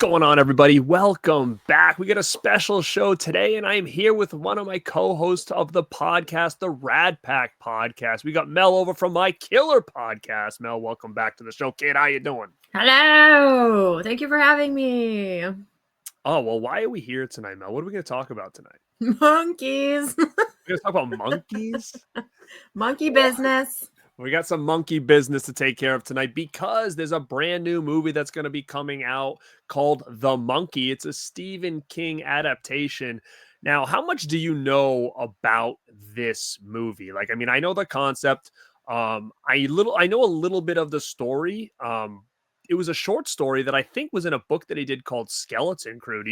going on, everybody? Welcome back. We got a special show today, and I'm here with one of my co-hosts of the podcast, the Radpack podcast. We got Mel over from my Killer podcast. Mel, welcome back to the show, kid. How you doing? Hello. Thank you for having me. Oh, well, why are we here tonight, Mel? What are we going to talk about tonight? Monkeys. We're going to talk about monkeys? Monkey business. We got some monkey business to take care of tonight because there's a brand new movie that's going to be coming out called The Monkey. It's a Stephen King adaptation. Now, how much do you know about this movie? Like, I mean, I know the concept. I know a little bit of the story. It was a short story that I think was in a book that he did called Skeleton Crew.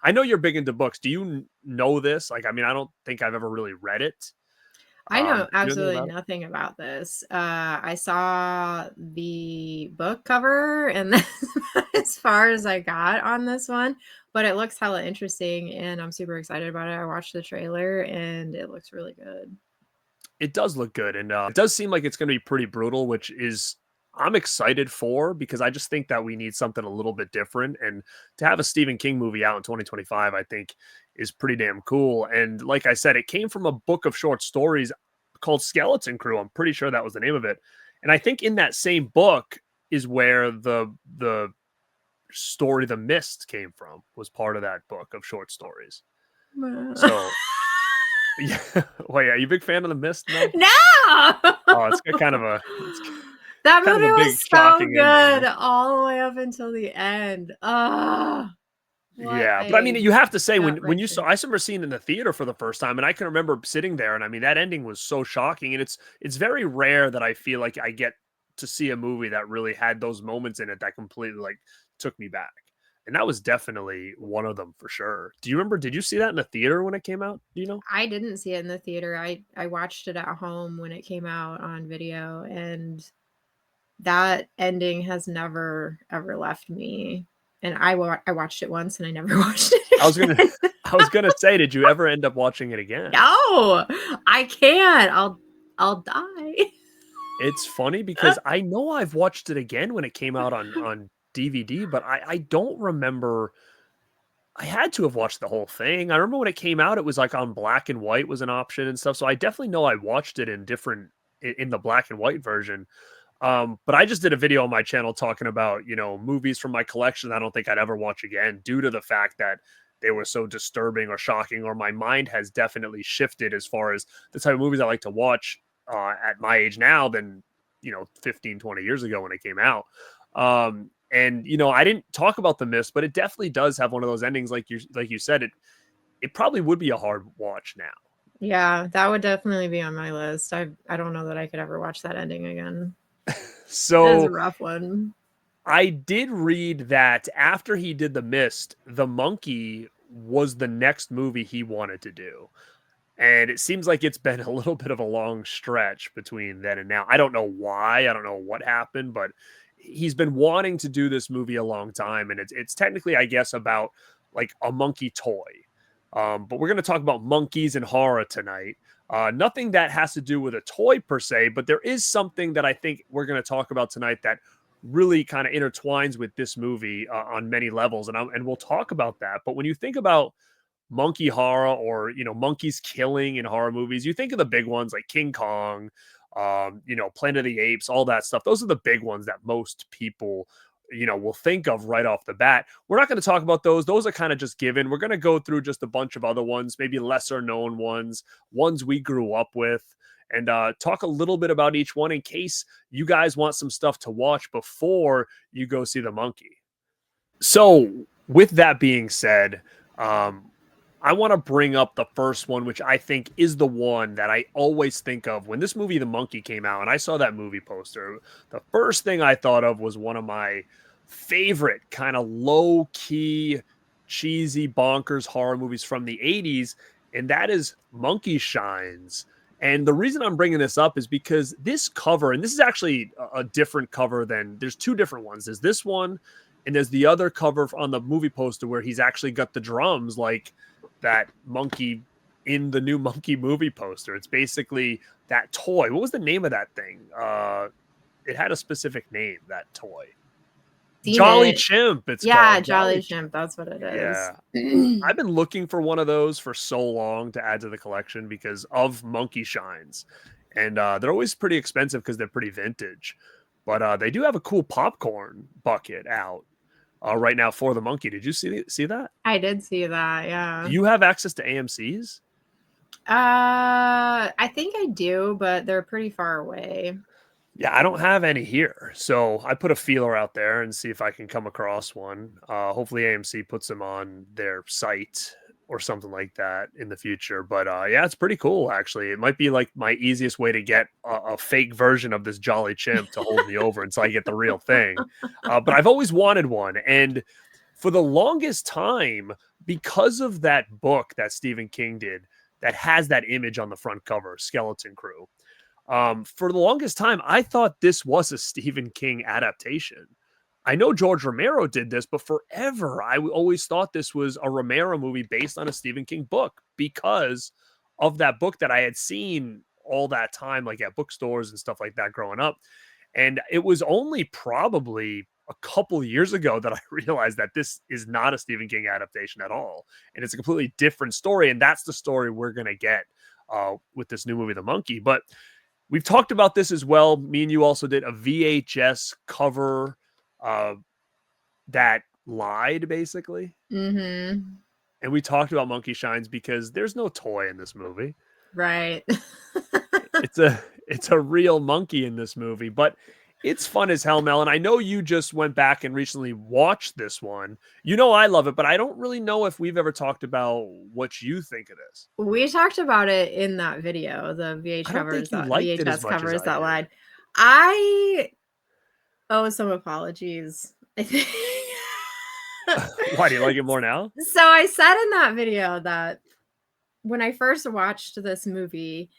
I know you're big into books. Do you know this? Like, I mean, I don't think I've ever really read it. I know absolutely nothing about this. I saw the book cover, and that's as far as I got on this one. But it looks hella interesting, and I'm super excited about it. I watched the trailer, and it looks really good. It does look good, and it does seem like it's going to be pretty brutal, which is I'm excited for because I just think that we need something a little bit different. And to have a Stephen King movie out in 2025, I think is pretty damn cool. And like I said, it came from a book of short stories called Skeleton Crew. I'm pretty sure that was the name of it. And I think in that same book is where the story The Mist came from, was part of that book of short stories. So yeah. Wait, are you a big fan of The Mist? No. Oh, it's kind of a that movie was so good all the way up until the end. Yeah, but I mean, you have to say when you saw, I remember seeing it in the theater for the first time, and I can remember sitting there, and I mean, that ending was so shocking, and it's very rare that I feel like I get to see a movie that really had those moments in it that completely like took me back, and that was definitely one of them for sure. Do you remember? Did you see that in the theater when it came out? Do you know? I didn't see it in the theater. I watched it at home when it came out on video, and that ending has never ever left me. And I watched it once, and I never watched it again. I was gonna say, did you ever end up watching it again? No, I can't. I'll die. It's funny because I know I've watched it again when it came out on DVD, but I don't remember. I had to have watched the whole thing. I remember when it came out, it was like on black and white was an option and stuff. So I definitely know I watched it in the black and white version. But I just did a video on my channel talking about, movies from my collection I don't think I'd ever watch again due to the fact that they were so disturbing or shocking, or my mind has definitely shifted as far as the type of movies I like to watch at my age now than, 15, 20 years ago when it came out. And, I didn't talk about The Mist, but it definitely does have one of those endings. Like you said, it probably would be a hard watch now. Yeah, that would definitely be on my list. I don't know that I could ever watch that ending again. So that was a rough one. I did read that after he did The Mist, The Monkey was the next movie he wanted to do. And it seems like it's been a little bit of a long stretch between then and now. I don't know why. I don't know what happened, but he's been wanting to do this movie a long time. And it's technically, I guess, about like a monkey toy. But we're going to talk about monkeys and horror tonight. Nothing that has to do with a toy per se, but there is something that I think we're going to talk about tonight that really kind of intertwines with this movie on many levels. And we'll talk about that. But when you think about monkey horror or, monkeys killing in horror movies, you think of the big ones like King Kong, Planet of the Apes, all that stuff. Those are the big ones that most people will think of right off the bat. We're not going to talk about those. Those are kind of just given. We're going to go through just a bunch of other ones, maybe lesser known ones we grew up with, and talk a little bit about each one in case you guys want some stuff to watch before you go see The Monkey. So with that being said, I want to bring up the first one, which I think is the one that I always think of when this movie, The Monkey, came out, and I saw that movie poster. The first thing I thought of was one of my favorite kind of low-key, cheesy, bonkers horror movies from the 80s, and that is Monkey Shines. And the reason I'm bringing this up is because this cover, and this is actually a different cover there's two different ones. There's this one, and there's the other cover on the movie poster where he's actually got the drums like that monkey in the new Monkey movie poster. It's basically that toy. What was the name of that thing? It had a specific name, that toy. seen Jolly it. Chimp, it's Yeah, called. Jolly Chimp. That's what it is. Yeah. I've been looking for one of those for so long to add to the collection because of monkey shines. And they're always pretty expensive because they're pretty vintage. But they do have a cool popcorn bucket out right now for the monkey. Did you see that? I did see that, yeah. Do you have access to AMC's? I think I do, but they're pretty far away. Yeah, I don't have any here. So I put a feeler out there and see if I can come across one. Hopefully AMC puts them on their site or something like that in the future. But yeah, it's pretty cool, actually. It might be like my easiest way to get a fake version of this Jolly Chimp to hold me over until I get the real thing. But I've always wanted one. And for the longest time, because of that book that Stephen King did that has that image on the front cover, Skeleton Crew, for the longest time, I thought this was a Stephen King adaptation. I know George Romero did this, but forever I always thought this was a Romero movie based on a Stephen King book because of that book that I had seen all that time, like at bookstores and stuff like that growing up. And it was only probably a couple years ago that I realized that this is not a Stephen King adaptation at all. And it's a completely different story. And that's the story we're going to get with this new movie, The Monkey. But we've talked about this as well. Me and you also did a VHS cover that lied, basically. Mm-hmm. And we talked about monkey shines because there's no toy in this movie. Right. It's a real monkey in this movie, but it's fun as hell, Mel. And I know you just went back and recently watched this one. You know I love it, but I don't really know if we've ever talked about what you think of this. We talked about it in that video, the I don't think you liked it as VHS much as covers I that did. lied. I owe some apologies, I think. Why, do you like it more now? So I said in that video that when I first watched this movie,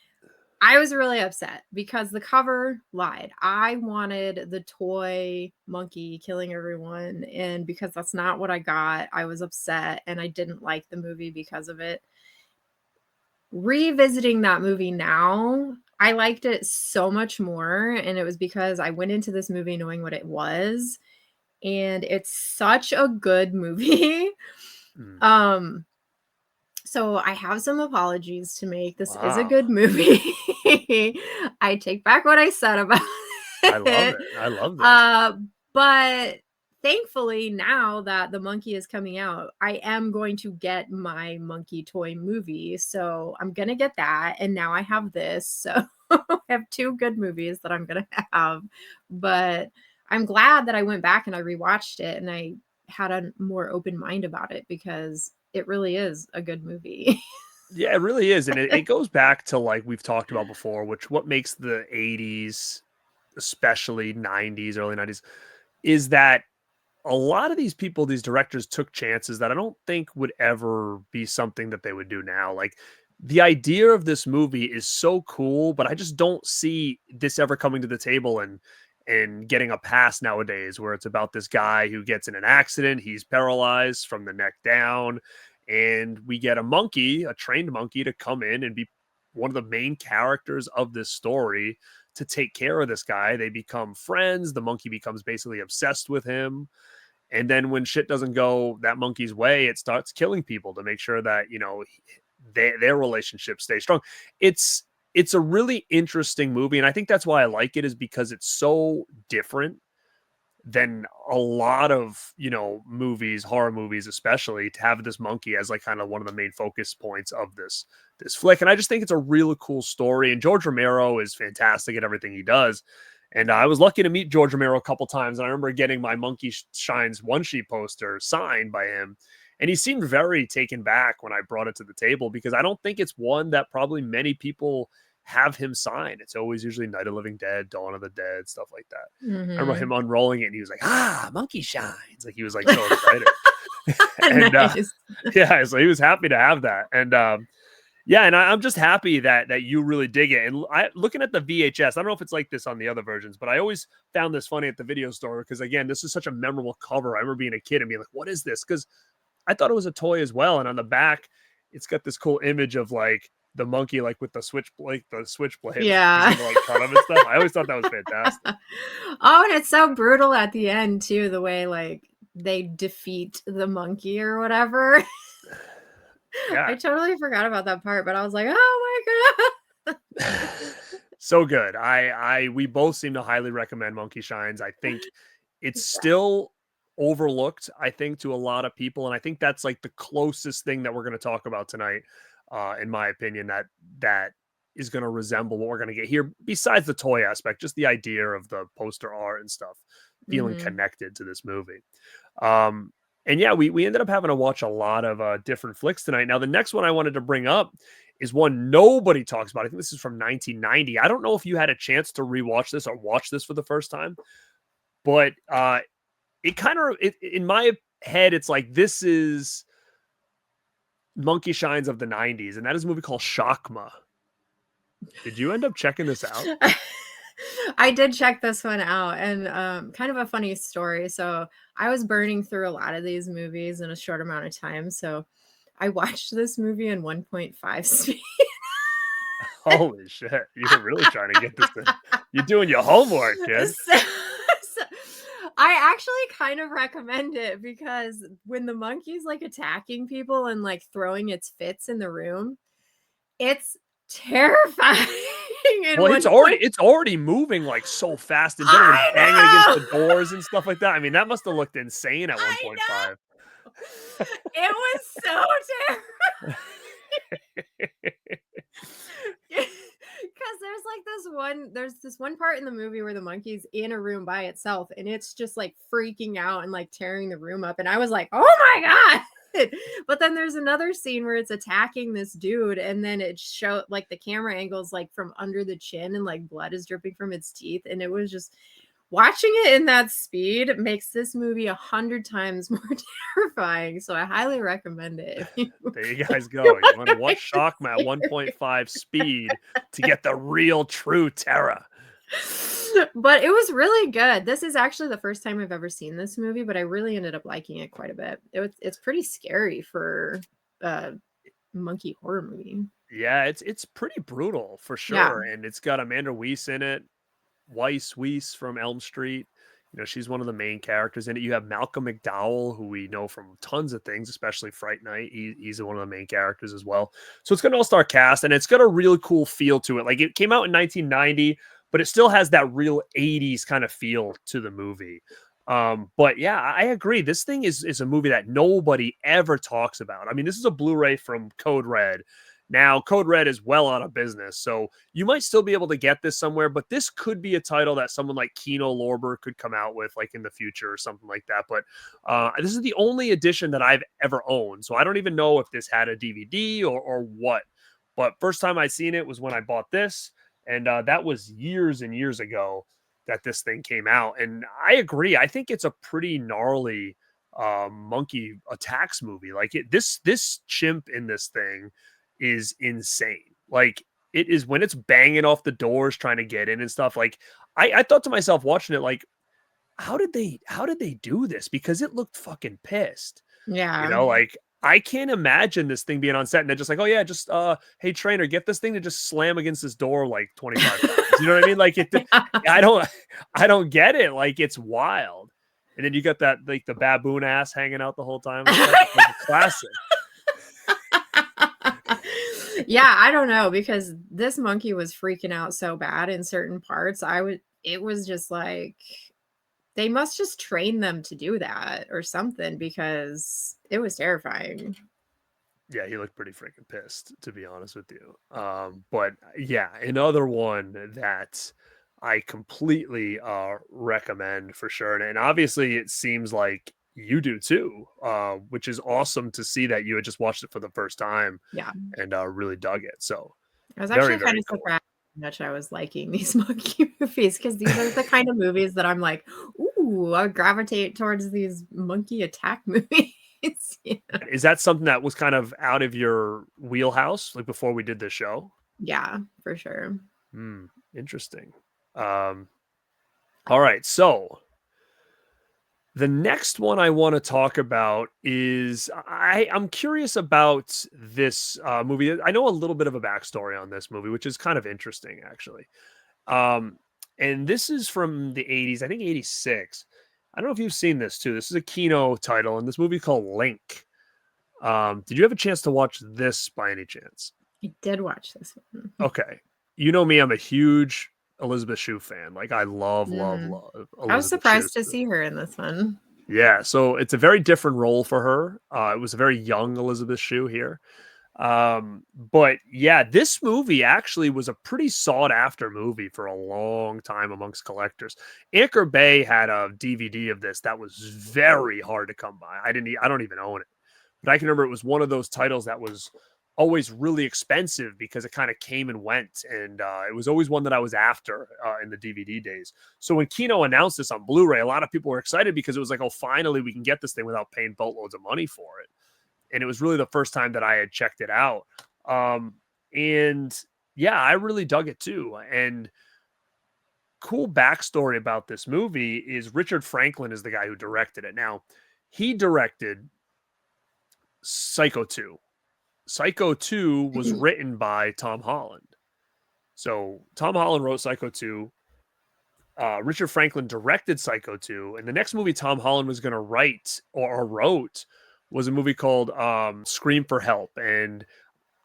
I was really upset because the cover lied. I wanted the toy monkey killing everyone, and because that's not what I got, I was upset and I didn't like the movie because of it. Revisiting that movie now, I liked it so much more, and it was because I went into this movie knowing what it was, and it's such a good movie. So I have some apologies to make. This is a good movie. I take back what I said about it. I love it. I love this. But thankfully, now that The Monkey is coming out, I am going to get my monkey toy movie. So I'm going to get that. And now I have this. So I have two good movies that I'm going to have. But I'm glad that I went back and I rewatched it and I had a more open mind about it because it really is a good movie. Yeah, it really is. And it goes back to, like we've talked about before, which what makes the 80s, especially 90s, early 90s, is that a lot of these people, these directors took chances that I don't think would ever be something that they would do now. Like the idea of this movie is so cool, but I just don't see this ever coming to the table and getting a pass nowadays, where it's about this guy who gets in an accident. He's paralyzed from the neck down. And we get a monkey, a trained monkey, to come in and be one of the main characters of this story to take care of this guy. They become friends. The monkey becomes basically obsessed with him. And then when shit doesn't go that monkey's way, it starts killing people to make sure that, you know, their relationship stays strong. It's a really interesting movie. And I think that's why I like it, is because it's so different than a lot of, you know, movies, horror movies, especially, to have this monkey as like kind of one of the main focus points of this flick. And I just think it's a really cool story. And George Romero is fantastic at everything he does. And I was lucky to meet George Romero a couple times. And I remember getting my Monkey Shines one sheet poster signed by him. And he seemed very taken back when I brought it to the table, because I don't think it's one that probably many people have him sign. It's always usually Night of the Living Dead, Dawn of the Dead, stuff like that. I remember him unrolling it and he was like, Monkey Shines. Like he was like so excited. And Nice. yeah, so he was happy to have that. And yeah, and I'm just happy that you really dig it. And looking at the VHS, I don't know if it's like this on the other versions, but I always found this funny at the video store because, again, this is such a memorable cover. I remember being a kid and being like, what is this? Because I thought it was a toy as well. And on the back, it's got this cool image of like the monkey like with the switchblade, Yeah. like cut him and stuff. I always thought that was fantastic. Oh, and it's so brutal at the end too, the way like they defeat the monkey or whatever. Yeah. I totally forgot about that part, but I was like, oh my god. So good. We both seem to highly recommend Monkey Shines. I think it's still overlooked, I think, to a lot of people, and I think that's like the closest thing that we're going to talk about tonight, in my opinion, that is going to resemble what we're going to get here, besides the toy aspect, just the idea of the poster art and stuff, feeling connected to this movie. And yeah, we ended up having to watch a lot of different flicks tonight. Now, the next one I wanted to bring up is one nobody talks about. I think this is from 1990. I don't know if you had a chance to rewatch this or watch this for the first time, but it kind of, in my head, it's like, this is Monkey Shines of the 90s, and that is a movie called Shakma. Did you end up checking this out? I did check this one out, and kind of a funny story. So I was burning through a lot of these movies in a short amount of time. So I watched this movie in 1.5 speed. Holy shit. You're really trying to get this in. You're doing your homework, kid. I actually kind of recommend it, because when the monkey's like attacking people and like throwing its fits in the room, it's terrifying. Well, it's already moving like so fast and banging against the doors and stuff like that. I mean, that must have looked insane at 1.5. It was so terrifying. Because there's this one part in the movie where the monkey's in a room by itself, and it's just like freaking out and like tearing the room up, and I was like, oh my god. But then there's another scene where it's attacking this dude, and then it showed like the camera angles like from under the chin, and like blood is dripping from its teeth, and it was just, watching it in that speed makes this movie 100 times more terrifying. So I highly recommend it. There you guys go. You want to watch Shakma at 1.5 speed to get the real true terror. But it was really good. This is actually the first time I've ever seen this movie, but I really ended up liking it quite a bit. It's pretty scary for a monkey horror movie. Yeah, it's pretty brutal for sure. Yeah. And it's got Amanda Weiss in it. Weiss from Elm Street. You know, she's one of the main characters in it. You have Malcolm McDowell, who we know from tons of things, especially Fright Night. He's one of the main characters as well. So it's got an all-star cast, and it's got a really cool feel to it. Like, it came out in 1990, but it still has that real 80s kind of feel to the movie. But yeah, I agree. This thing is a movie that nobody ever talks about. I mean, this is a Blu-ray from Code Red. Now, Code Red is well out of business, so you might still be able to get this somewhere, but this could be a title that someone like Kino Lorber could come out with, like, in the future or something like that. But this is the only edition that I've ever owned, so I don't even know if this had a DVD or what. But first time I seen it was when I bought this, and that was years and years ago that this thing came out. And I agree. I think it's a pretty gnarly monkey attacks movie. Like, this chimp in this thing is insane. Like, it is when it's banging off the doors trying to get in and stuff. Like, I thought to myself watching it, like, how did they do this? Because it looked fucking pissed. Yeah. You know, like, I can't imagine this thing being on set and they're just like, oh yeah, just hey trainer, get this thing to just slam against this door like 25 times. You know what I mean? Like, I don't get it. Like, it's wild. And then you got that, like, the baboon ass hanging out the whole time. Like a classic. Yeah, I don't know, because this monkey was freaking out so bad in certain parts. It was just like, they must just train them to do that or something, because it was terrifying. Yeah, he looked pretty freaking pissed, to be honest with you. But yeah, another one that I completely recommend for sure. And obviously it seems like you do too, which is awesome to see that you had just watched it for the first time. Yeah. And really dug it. So I was actually kind of surprised how much I was liking these monkey movies, because these are the kind of movies that I'm like, ooh, I gravitate towards these monkey attack movies. Yeah. Is that something that was kind of out of your wheelhouse, like, before we did this show? Yeah, for sure. Interesting. All right, so The next one I want to talk about is I'm curious about this movie. I know a little bit of a backstory on this movie, which is kind of interesting, actually. Um, and this is from the 80s, I think 86. I don't know if you've seen this too. This is a Kino title, and this movie called Link. Did you have a chance to watch this by any chance? I did watch this one. Okay. You know me, I'm a huge Elizabeth Shue fan. Like I love Elizabeth I was surprised Shue. to see her in this one. Yeah, so it's a very different role for her. It was a very young Elizabeth Shue here. But yeah, this movie actually was a pretty sought after movie for a long time amongst collectors. Anchor Bay had a DVD of this that was very hard to come by. I don't even own it, but I can remember it was one of those titles that was always really expensive because it kind of came and went. And it was always one that I was after in the DVD days. So when Kino announced this on Blu-ray, a lot of people were excited because it was like, oh, finally we can get this thing without paying boatloads of money for it. And it was really the first time that I had checked it out. And yeah, I really dug it too. And cool backstory about this movie is Richard Franklin is the guy who directed it. Now, he directed Psycho 2. Psycho 2 was written by Tom Holland. So Tom Holland wrote Psycho 2. Richard Franklin directed Psycho 2. And the next movie Tom Holland was going to write or wrote was a movie called Scream for Help. And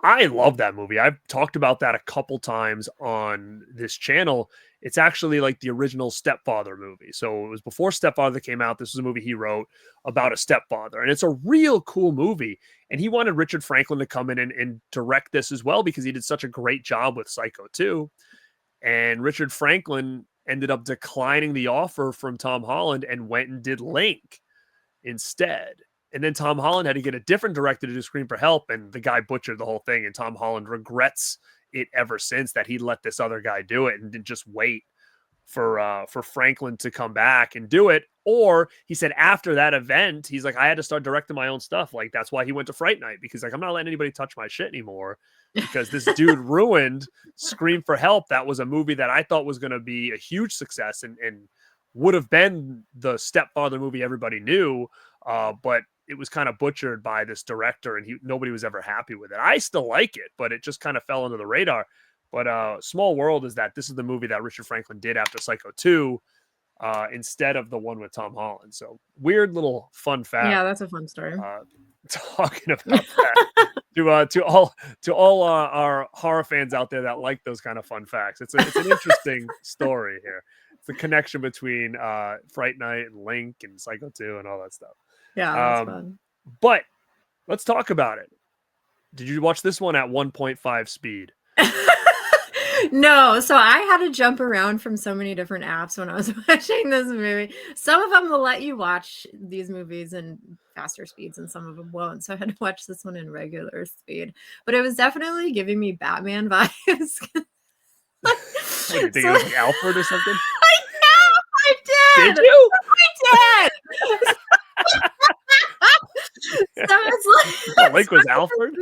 I love that movie. I've talked about that a couple times on this channel. It's actually like the original Stepfather movie. So it was before Stepfather came out. This was a movie he wrote about a stepfather. And it's a real cool movie. And he wanted Richard Franklin to come in and direct this as well because he did such a great job with Psycho 2. And Richard Franklin ended up declining the offer from Tom Holland and went and did Link instead. And then Tom Holland had to get a different director to do Scream for Help, and the guy butchered the whole thing. And Tom Holland regrets it ever since that he let this other guy do it and didn't just wait for Franklin to come back and do it. Or he said after that event, he's like, I had to start directing my own stuff. Like that's why he went to Fright Night because like I'm not letting anybody touch my shit anymore because this dude ruined Scream for Help. That was a movie that I thought was going to be a huge success and would have been the Stepfather movie everybody knew, but it was kind of butchered by this director and nobody was ever happy with it. I still like it, but it just kind of fell under the radar. But Small World is that this is the movie that Richard Franklin did after Psycho 2 instead of the one with Tom Holland. So weird little fun fact. Yeah, that's a fun story. Talking about that to all our horror fans out there that like those kind of fun facts. It's an interesting story here. It's the connection between Fright Night and Link and Psycho 2 and all that stuff. Yeah, that's fun. But let's talk about it. Did you watch this one at 1.5 speed? No, so I had to jump around from so many different apps when I was watching this movie. Some of them will let you watch these movies in faster speeds and some of them won't. So I had to watch this one in regular speed. But it was definitely giving me Batman vibes. What, do you think it was like Alfred or something? I know, I did. Did you? I did. So it's like Link was Alfred?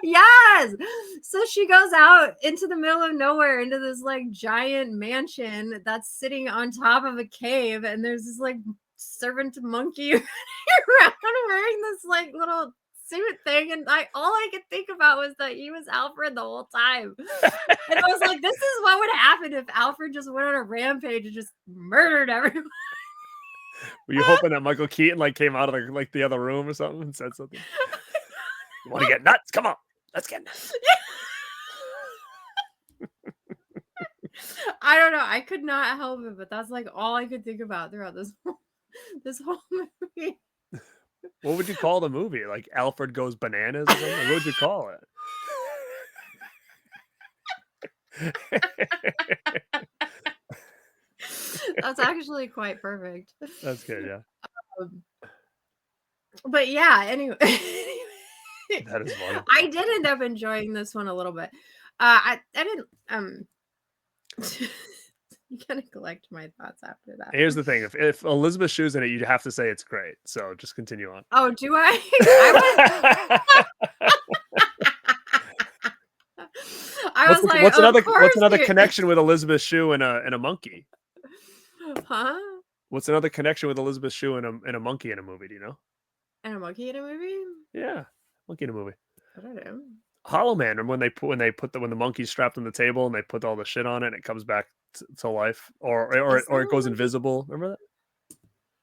Yes. So she goes out into the middle of nowhere into this like giant mansion that's sitting on top of a cave, and there's this like servant monkey around wearing this like little suit thing, and all I could think about was that he was Alfred the whole time. And I was like, this is what would happen if Alfred just went on a rampage and just murdered everyone. Were you hoping that Michael Keaton like came out of the other room or something and said something? You want to get nuts? Come on, let's get nuts. I don't know. I could not help it, but that's like all I could think about throughout this whole movie. What would you call the movie? Like Alfred Goes Bananas or something? What would you call it? That's actually quite perfect. That's good, yeah. But yeah, anyway. That is funny. I did end up enjoying this one a little bit. I didn't you gotta collect my thoughts after that. Here's the thing: if Elizabeth Shue's in it, you'd have to say it's great. So just continue on. Oh, do I? What's another connection with Elizabeth Shue and a monkey? Huh? What's another connection with Elizabeth Shue and a monkey in a movie? Do you know? And a monkey in a movie? Yeah, monkey in a movie. I don't know. Hollow Man. Remember when the monkey's strapped on the table and they put all the shit on it and it comes back to life, or it goes invisible. Remember that?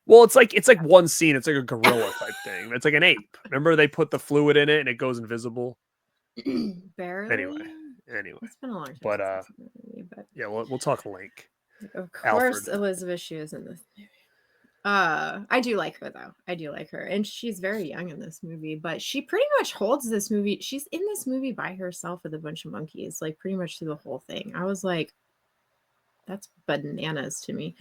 Well, it's like one scene. It's like a gorilla type thing. It's like an ape. Remember they put the fluid in it and it goes invisible. Barely. Anyway, it's been a long time. But since movie, but yeah, we'll talk Link. Of course, Alfred. Elizabeth Shue is in this movie. I do like her though. I do like her, and she's very young in this movie. But she pretty much holds this movie. She's in this movie by herself with a bunch of monkeys, like pretty much through the whole thing. I was like, that's bananas to me.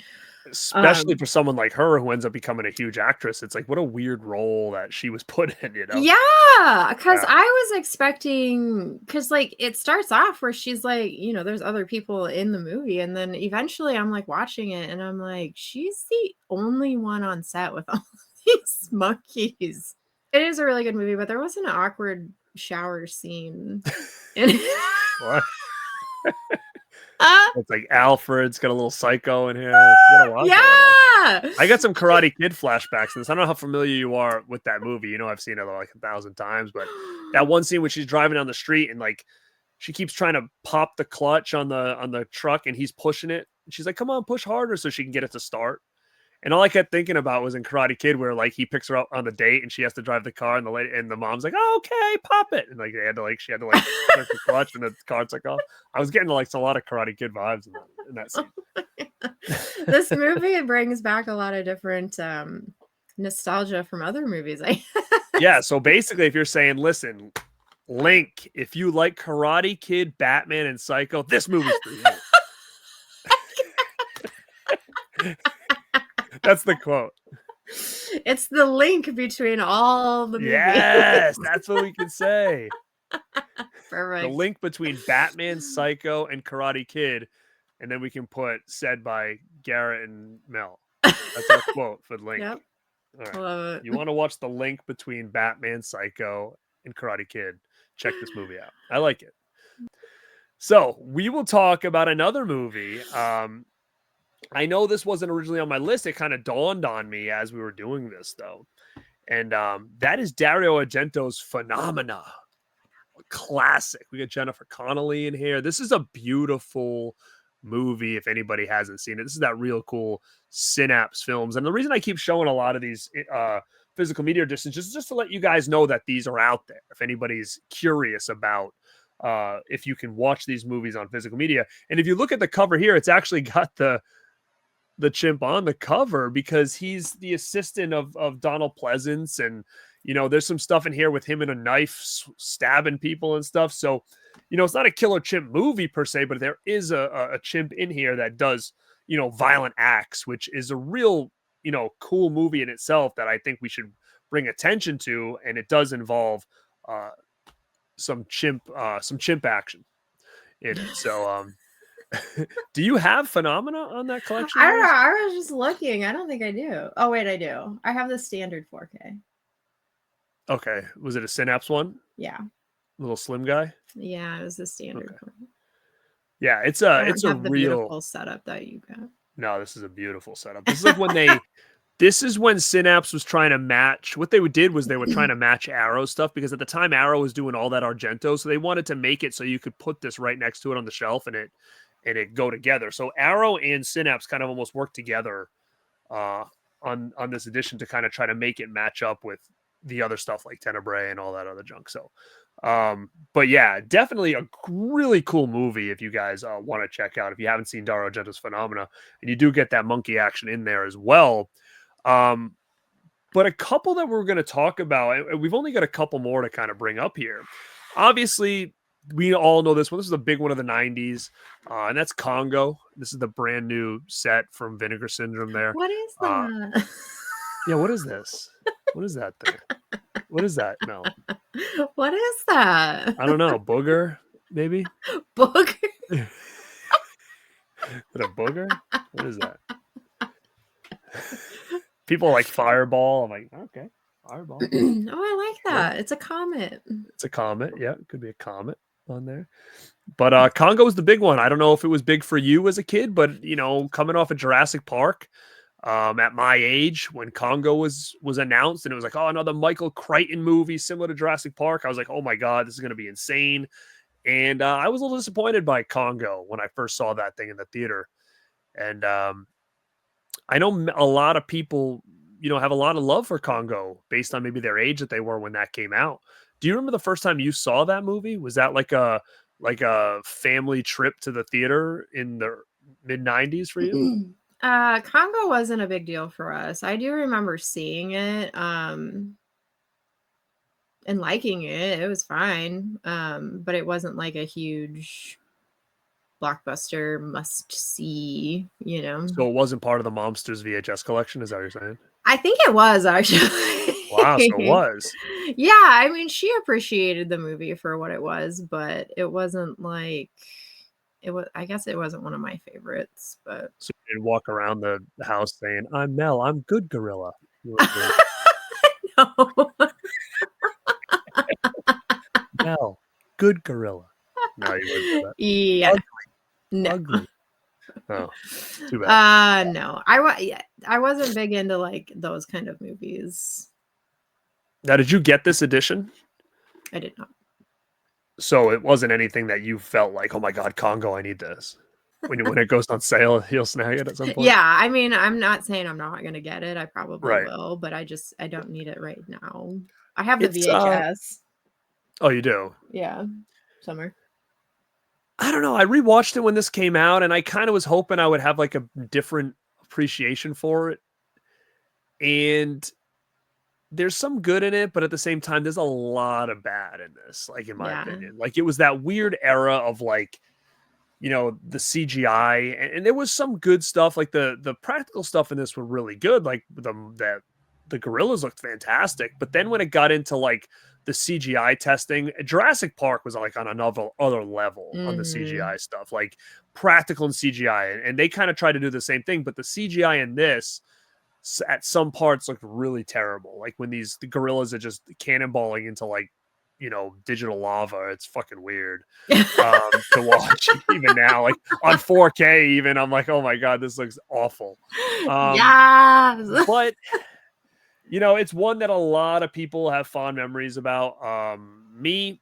Especially for someone like her who ends up becoming a huge actress. It's like, what a weird role that she was put in, you know? Yeah, because I was expecting, because like it starts off where she's like, you know, there's other people in the movie, and then eventually I'm like watching it and I'm like, she's the only one on set with all these monkeys. It is a really good movie, but there was an awkward shower scene. What? It's like Alfred's got a little psycho in here. I got some Karate Kid flashbacks in this. I don't know how familiar you are with that movie. You know, I've seen it like 1,000 times, but that one scene when she's driving down the street and like she keeps trying to pop the clutch on the truck and he's pushing it. And she's like, "Come on, push harder," so she can get it to start. And all I kept thinking about was in Karate Kid, where like he picks her up on the date and she has to drive the car, and the mom's like, "Oh, okay, pop it," and like she had to like push the clutch, and the car took off. I was getting like a lot of Karate Kid vibes in that scene. This movie brings back a lot of different nostalgia from other movies. Yeah, so basically, if you're saying, listen, Link, if you like Karate Kid, Batman, and Psycho, this movie's for you. That's the quote. It's the link between all the movies. Yes, that's what we can say. Perfect. The link between Batman, Psycho, and Karate Kid, and then we can put said by Garrett and Mel. That's our quote for the link. Yep. All right. Love it. You want to watch the link between Batman, Psycho, and Karate Kid? Check this movie out. I like it. So we will talk about another movie. I know this wasn't originally on my list. It kind of dawned on me as we were doing this, though. And that is Dario Argento's Phenomena. A classic. We got Jennifer Connelly in here. This is a beautiful movie if anybody hasn't seen it. This is that real cool Synapse Films. And the reason I keep showing a lot of these physical media editions is just to let you guys know that these are out there. If anybody's curious about if you can watch these movies on physical media. And if you look at the cover here, it's actually got the chimp on the cover because he's the assistant of Donald Pleasance. And, you know, there's some stuff in here with him and a knife stabbing people and stuff. So, you know, it's not a killer chimp movie per se, but there is a chimp in here that does, you know, violent acts, which is a real, you know, cool movie in itself that I think we should bring attention to. And it does involve some chimp action in it. So, do you have Phenomena on that collection? I don't know. I was just looking. I don't think I do. Oh, wait, I do. I have the standard 4K. Okay. Was it a Synapse one? Yeah. Little slim guy? Yeah, it was the standard one. Yeah, it's a real beautiful setup that you got. No, this is a beautiful setup. This is like when this is when Synapse was trying to match. What they did was they were trying to match Arrow stuff because at the time Arrow was doing all that Argento, so they wanted to make it so you could put this right next to it on the shelf and it go together. So Arrow and Synapse kind of almost work together on this edition to kind of try to make it match up with the other stuff like Tenebrae and all that other junk. So, but yeah, definitely a really cool movie if you guys want to check out. If you haven't seen Dario Argento's Phenomena, and you do get that monkey action in there as well. But a couple that we're going to talk about, and we've only got a couple more to kind of bring up here. Obviously, we all know this one. This is a big one of the 90s, and that's Congo. This is the brand new set from Vinegar Syndrome there. What is that? Yeah, what is this? What is that thing? What is that, Mel? What is that? I don't know. Booger, maybe? Booger? Is it a booger? What is that? People like Fireball. I'm like, okay, Fireball. Oh, I like that. Yeah. It's a comet. It's a comet. Yeah, it could be a comet on there. But Congo is the big one. I don't know if it was big for you as a kid, but, you know, coming off of Jurassic Park, at my age when Congo was announced and it was like, oh, another Michael Crichton movie similar to Jurassic Park. I was like, oh my God, this is going to be insane. And I was a little disappointed by Congo when I first saw that thing in the theater. And I know a lot of people, have a lot of love for Congo based on maybe their age that they were when that came out. Do you remember the first time you saw that movie? Was that like a family trip to the theater in the mid 90s for you? Congo wasn't a big deal for us. I do remember seeing it and liking it. It was fine. But it wasn't like a huge blockbuster must see, So it wasn't part of the Momsters VHS collection, is that what you're saying? I think it was actually. Wow, so it was. Yeah, I mean, she appreciated the movie for what it was, but it wasn't like I guess it wasn't one of my favorites, but so you didn't walk around the house saying, "I'm Mel, I'm good gorilla." No. Mel, good gorilla. No, you wouldn't do that. Yeah. Ugly. No. Ugly. Oh, too bad. No. I wasn't big into like those kind of movies. Now, did you get this edition? I did not. So it wasn't anything that you felt like, oh my God, Congo, I need this. When it goes on sale, you'll snag it at some point. Yeah, I mean, I'm not saying I'm not gonna get it. I probably will, but I don't need it right now. I have the VHS. Oh, you do? Yeah, somewhere. I don't know. I rewatched it when this came out, and I kind of was hoping I would have like a different appreciation for it. And there's some good in it, but at the same time, there's a lot of bad in this, like in my opinion. Like it was that weird era of like, the CGI, and there was some good stuff. Like the practical stuff in this were really good. Like the gorillas looked fantastic. But then when it got into like the CGI testing, Jurassic Park was like on another level on the CGI stuff, like practical and CGI. And they kind of tried to do the same thing, but the CGI in this at some parts looked really terrible. Like when the gorillas are just cannonballing into like, digital lava. It's fucking weird to watch even now, like on 4K even. I'm like, oh my God, this looks awful. Yes. But it's one that a lot of people have fond memories about. Me,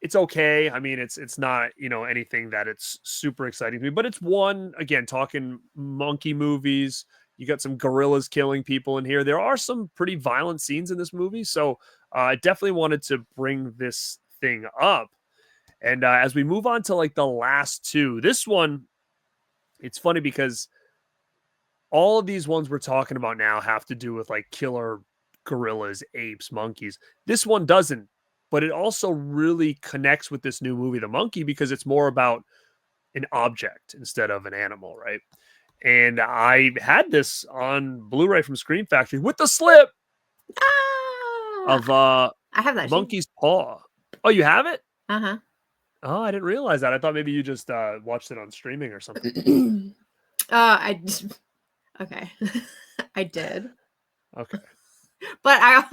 it's okay. I mean, it's not, anything that it's super exciting to me, but it's one, again, talking monkey movies. You got some gorillas killing people in here. There are some pretty violent scenes in this movie. So I definitely wanted to bring this thing up. And as we move on to like the last two, this one, it's funny because all of these ones we're talking about now have to do with like killer gorillas, apes, monkeys. This one doesn't, but it also really connects with this new movie, The Monkey, because it's more about an object instead of an animal, right? And I had this on Blu-ray from Scream Factory with the slip of I have that Monkey's Paw. Oh, you have it? Uh-huh. Oh, I didn't realize that. I thought maybe you just watched it on streaming or something. Okay. I did. Okay. But I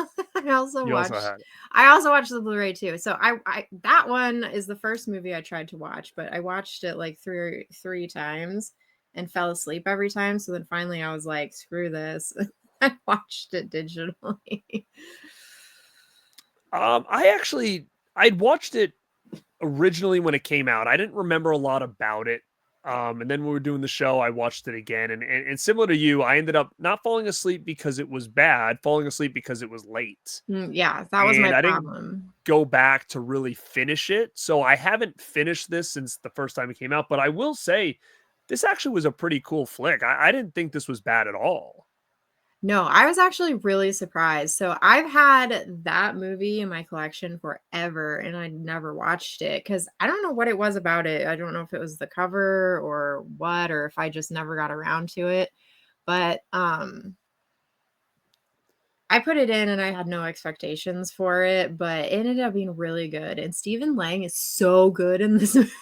also watched the Blu-ray too. So I that one is the first movie I tried to watch, but I watched it like three times and fell asleep every time. So then finally I was like, screw this. I watched it digitally. I'd watched it originally when it came out. I didn't remember a lot about it. And then when we were doing the show, I watched it again. And similar to you, I ended up not falling asleep because it was bad, falling asleep because it was late. Yeah, that was my problem. Didn't go back to really finish it. So I haven't finished this since the first time it came out. But I will say, this actually was a pretty cool flick. I didn't think this was bad at all. No, I was actually really surprised. So I've had that movie in my collection forever, and I never watched it because I don't know what it was about it. I don't know if it was the cover or what, or if I just never got around to it. But I put it in and I had no expectations for it, but it ended up being really good. And Stephen Lang is so good in this movie.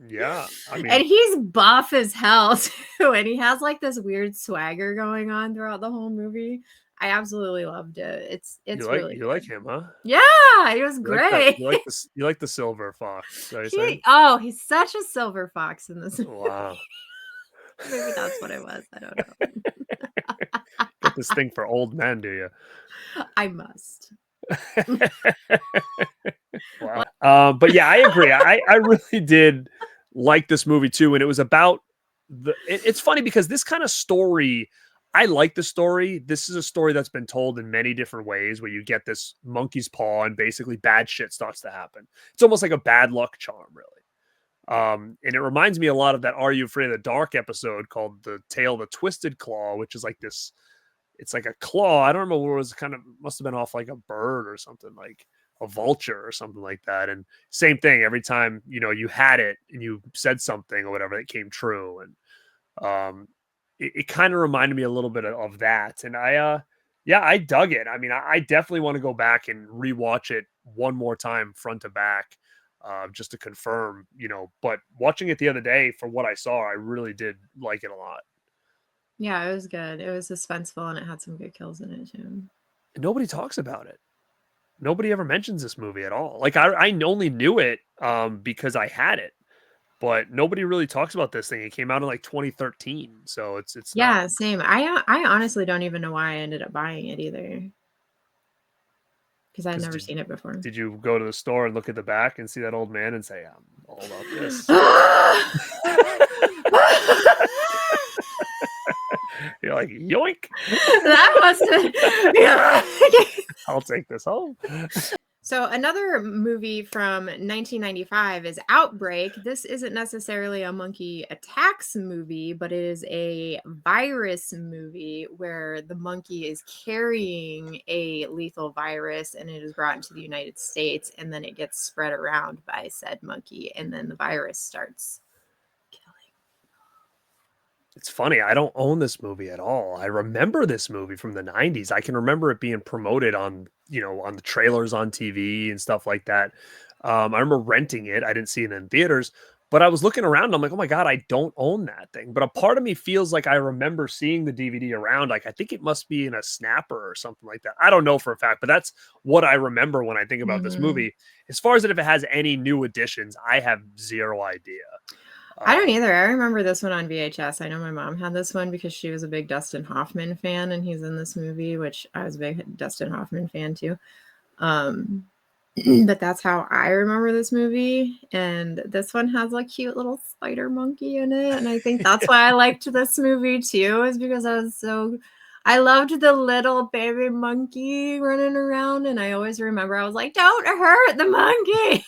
Yeah, I mean, and he's buff as hell too, and he has like this weird swagger going on throughout the whole movie. I absolutely loved it. It's really you like him, huh? Yeah, he was great. You like the silver fox? He's such a silver fox in this movie. Wow. Maybe that's what it was. I don't know. Got this thing for old men, do you? I must. Wow. But yeah, I agree. I really did like this movie too, and it was about it's funny because this kind of story, I like the story. This is a story that's been told in many different ways where you get this monkey's paw and basically bad shit starts to happen. It's almost like a bad luck charm, really. And it reminds me a lot of that Are You Afraid of the Dark episode called The Tail of the Twisted Claw, which is like this, it's like a claw. I don't remember what it was, kind of must have been off like a bird or something, like a vulture or something like that. And same thing, every time, you know, you had it and you said something or whatever, that came true. And it kind of reminded me a little bit of that. And I dug it. I mean, I definitely want to go back and rewatch it one more time front to back. Just to confirm, you know, but watching it the other day, for what I saw, I really did like it a lot. Yeah, it was good. It was suspenseful and it had some good kills in it too. Nobody talks about it. Nobody ever mentions this movie at all. Like I only knew it because I had it, but nobody really talks about this thing. It came out in like 2013, so it's yeah, not... same. I honestly don't even know why I ended up buying it either, because I'd never seen it before. Did you go to the store and look at the back and see that old man and say, "I'm all about this"? You're like, yoink. That must have... yeah. I'll take this home. So another movie from 1995 is Outbreak. This isn't necessarily a monkey attacks movie, but it is a virus movie where the monkey is carrying a lethal virus and it is brought into the United States, and then it gets spread around by said monkey, and then the virus starts killing. It's funny, I don't own this movie at all. I remember this movie from the 90s. I can remember it being promoted on, you know, on the trailers on TV and stuff like that. I remember renting it. I didn't see it in theaters, but I was looking around. I'm like, oh my God, I don't own that thing. But a part of me feels like I remember seeing the DVD around. Like, I think it must be in a snapper or something like that. I don't know for a fact, but that's what I remember when I think about this movie. As far as if it has any new additions, I have zero idea. I don't either. I remember this one on VHS. I know my mom had this one because she was a big Dustin Hoffman fan, and he's in this movie, which I was a big Dustin Hoffman fan too. But that's how I remember this movie. And this one has a cute little spider monkey in it. And I think that's why I liked this movie too, is because I loved the little baby monkey running around. And I always remember, I was like, don't hurt the monkey.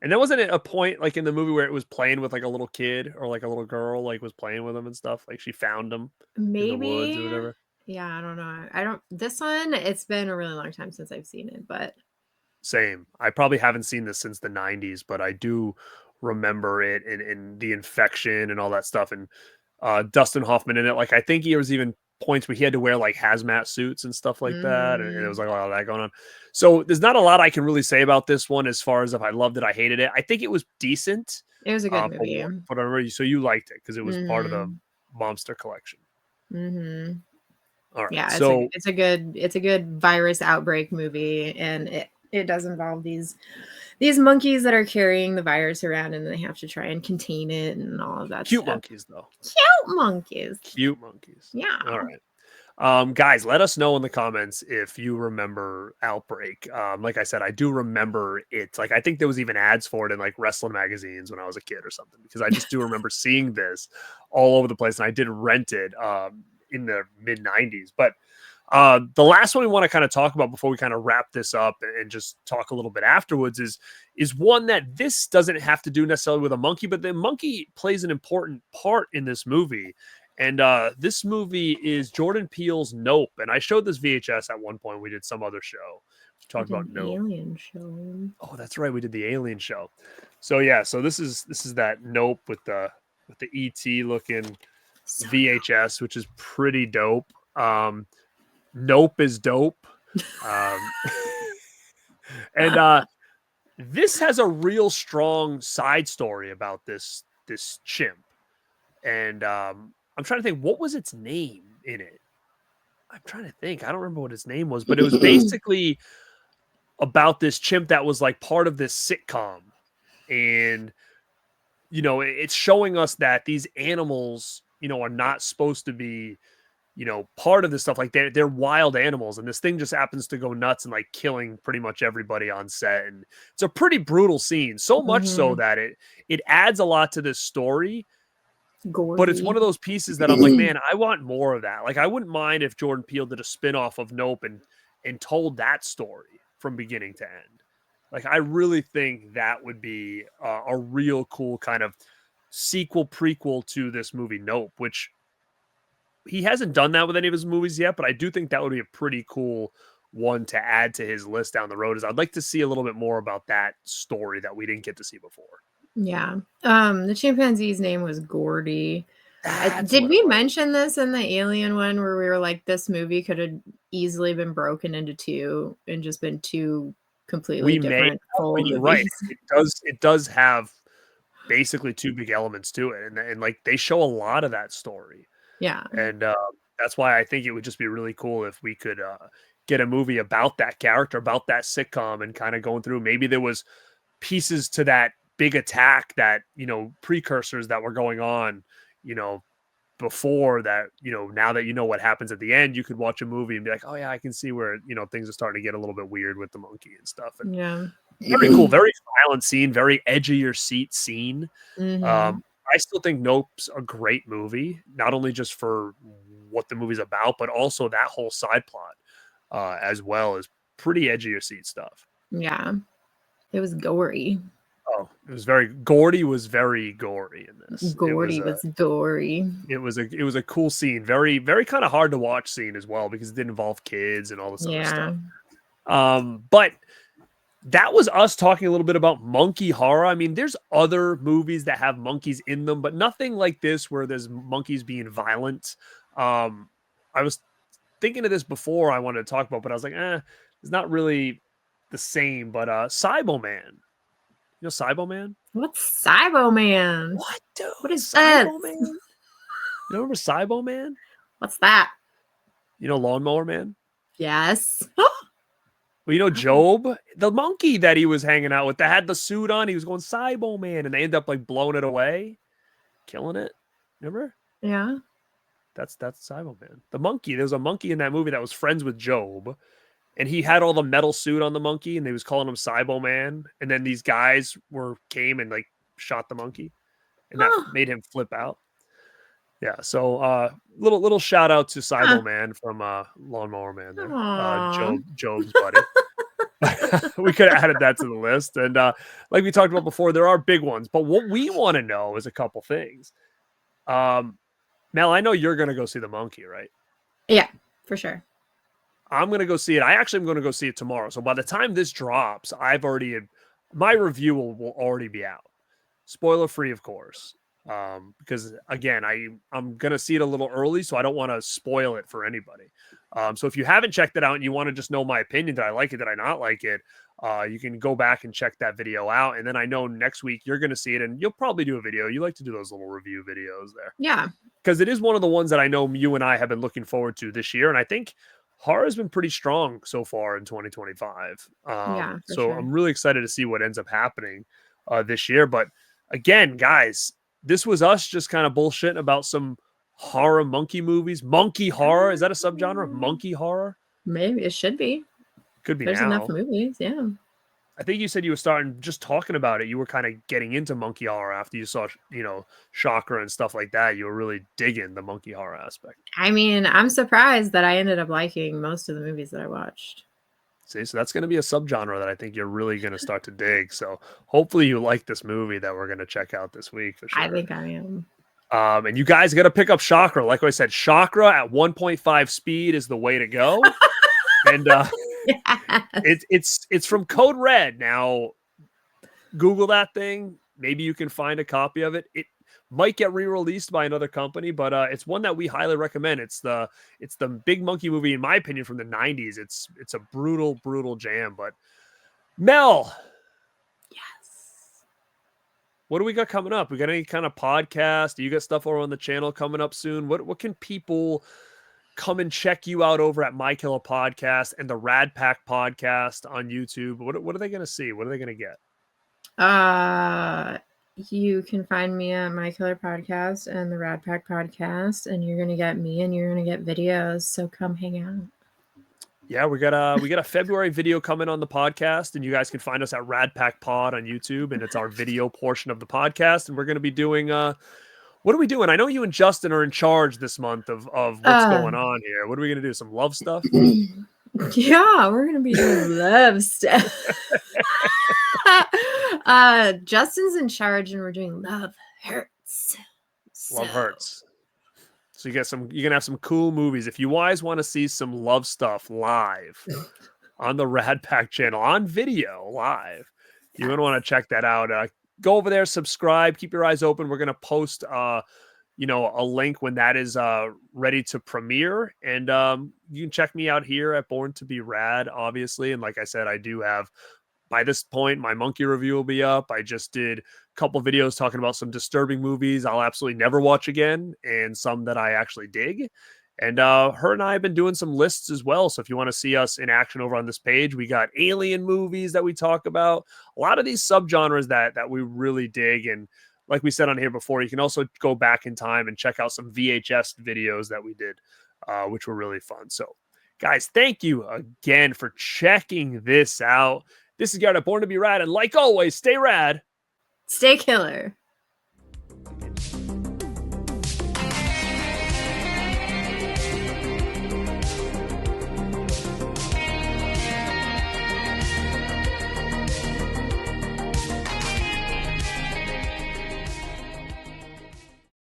And there wasn't a point like in the movie where it was playing with like a little kid or like a little girl, like was playing with him and stuff. Like she found him maybe in the woods or whatever. Yeah, I don't know. This one, it's been a really long time since I've seen it, but same. I probably haven't seen this since the 90s, but I do remember it and the infection and all that stuff. And Dustin Hoffman in it. Like, I think he was even points where he had to wear like hazmat suits and stuff like that. And it was like a lot of that going on. So there's not a lot I can really say about this one as far as if I loved it, I hated it. I think it was decent. It was a good movie. But I remember, so you liked it because it was part of the monster collection. All right. Yeah, so it's a good virus outbreak movie, and it does involve these monkeys that are carrying the virus around, and they have to try and contain it and all of that. Cute stuff. Monkeys, though. Cute monkeys. Yeah. All right. Guys, let us know in the comments if you remember Outbreak. Like I said, I do remember it. Like, I think there was even ads for it in like wrestling magazines when I was a kid or something, because I just do remember seeing this all over the place, and I did rent it in the mid 90s. But the last one we want to kind of talk about before we kind of wrap this up and just talk a little bit afterwards is one that this doesn't have to do necessarily with a monkey, but the monkey plays an important part in this movie. And this movie is Jordan Peele's Nope. And I showed this VHS at one point. We did some other show. We talked about Nope. Alien show. Oh, that's right. We did the Alien show. So yeah, so this is that Nope with the ET looking VHS, which is pretty dope. Nope is dope. And this has a real strong side story about this chimp. And I'm trying to think, what was its name in it? I'm trying to think. I don't remember what its name was, but it was basically about this chimp that was like part of this sitcom. And, you know, it's showing us that these animals are not supposed to be, part of this stuff. Like they're wild animals, and this thing just happens to go nuts and like killing pretty much everybody on set. And it's a pretty brutal scene, so much so that it adds a lot to this story. Gordy. But it's one of those pieces that I'm like, man, I want more of that. Like, I wouldn't mind if Jordan Peele did a spinoff of Nope and told that story from beginning to end. Like, I really think that would be a real cool kind of sequel prequel to this movie Nope, which he hasn't done that with any of his movies yet, but I do think that would be a pretty cool one to add to his list down the road. Is I'd like to see a little bit more about that story that we didn't get to see before. Yeah. The chimpanzee's name was Gordy. Did we mention this in the Alien one where we were like, this movie could have easily been broken into two and just been two completely different full movies? Right. It does have basically two big elements to it. And like they show a lot of that story. Yeah. And that's why I think it would just be really cool if we could get a movie about that character, about that sitcom, and kind of going through. Maybe there was pieces to that big attack that, precursors that were going on, before that, now that what happens at the end, you could watch a movie and be like, oh yeah, I can see where, things are starting to get a little bit weird with the monkey and stuff. And yeah, very cool, very violent scene, very edge of your seat scene. I still think Nope's a great movie, not only just for what the movie's about, but also that whole side plot as well is pretty edge of your seat stuff. Yeah, it was gory. Oh, Gordy was very gory in this. Gordy was gory. It was a cool scene. Very, very kind of hard to watch scene as well, because it did involve kids and all this other stuff. But that was us talking a little bit about monkey horror. I mean, there's other movies that have monkeys in them, but nothing like this where there's monkeys being violent. I was thinking of this before I wanted to talk about, but I was like, it's not really the same. But Cyboman. You know Cyboman? What's Cyboman? What, dude? What is that? Cyboman? You remember Cyboman? What's that? You know Lawnmower Man? Yes. Well, Job, the monkey that he was hanging out with that had the suit on, he was going Cyboman, and they end up like blowing it away, killing it. Remember? Yeah. That's Cyboman. The monkey. There was a monkey in that movie that was friends with Job. And he had all the metal suit on the monkey, and they was calling him Cyboman. And then these guys came and like shot the monkey, and that made him flip out. Yeah. So little shout out to Cyboman from Lawnmower Man there. Job's buddy. We could have added that to the list. And like we talked about before, there are big ones. But what we want to know is a couple things. Mel, I know you're going to go see the monkey, right? Yeah, for sure. I'm going to go see it. I actually am going to go see it tomorrow. So by the time this drops, my review will already be out. Spoiler free, of course. Because again, I'm going to see it a little early, so I don't want to spoil it for anybody. So if you haven't checked it out and you want to just know my opinion, did I like it, did I not like it? You can go back and check that video out. And then I know next week you're going to see it and you'll probably do a video. You like to do those little review videos there. Yeah. Because it is one of the ones that I know you and I have been looking forward to this year. And I think horror has been pretty strong so far in 2025. So sure. I'm really excited to see what ends up happening this year. But again, guys, this was us just kind of bullshitting about some horror monkey movies. Monkey horror. Is that a subgenre? Monkey horror? Maybe it should be. Could be. There's now. enough movies. Yeah. I think you said you were starting just talking about it. You were kind of getting into monkey horror after you saw, Shakma and stuff like that. You were really digging the monkey horror aspect. I mean, I'm surprised that I ended up liking most of the movies that I watched. See, so that's going to be a subgenre that I think you're really going to start to dig. So hopefully you like this movie that we're going to check out this week for sure. I think I am. And you guys got to pick up Chakra. Like I said, Chakra at 1.5 speed is the way to go. And it's from Code Red. Now, Google that thing. Maybe you can find a copy of it. It might get re-released by another company, but it's one that we highly recommend. It's the Big Monkey movie, in my opinion, from the 90s. It's a brutal jam. But Mel, yes, what do we got coming up? We got any kind of podcast? Do you got stuff over on the channel coming up soon? What can people come and check you out over at My Killer Podcast and the Radpack Podcast on YouTube? What are they going to see? What are they going to get? You can find me at My Killer Podcast and the Radpack Podcast, and you're gonna get me and you're gonna get videos. So come hang out. Yeah, we got a February video coming on the podcast, and you guys can find us at Radpack Pod on YouTube, and it's our video portion of the podcast. And we're going to be doing what are we doing? I know you and Justin are in charge this month of what's going on here. What are we going to do? Some love stuff? Yeah, we're going to be doing love stuff. Justin's in charge, and we're doing Love Hurts. Love Hurts. So you're gonna have some cool movies. If you guys want to see some love stuff live on the Radpack channel on video live, you're gonna want to check that out. Go over there, subscribe, keep your eyes open. We're gonna post a link when that is ready to premiere, and you can check me out here at Born to Be Rad, obviously. And like I said, I do have, by this point, my monkey review will be up. I just did a couple videos talking about some disturbing movies I'll absolutely never watch again, and some that I actually dig. And her and I have been doing some lists as well. So if you want to see us in action over on this page, we got alien movies that we talk about. A lot of these subgenres that we really dig. And like we said on here before, you can also go back in time and check out some VHS videos that we did, which were really fun. So guys, thank you again for checking this out. This is Garrett, Born to Be Rad, and like always, stay rad. Stay killer.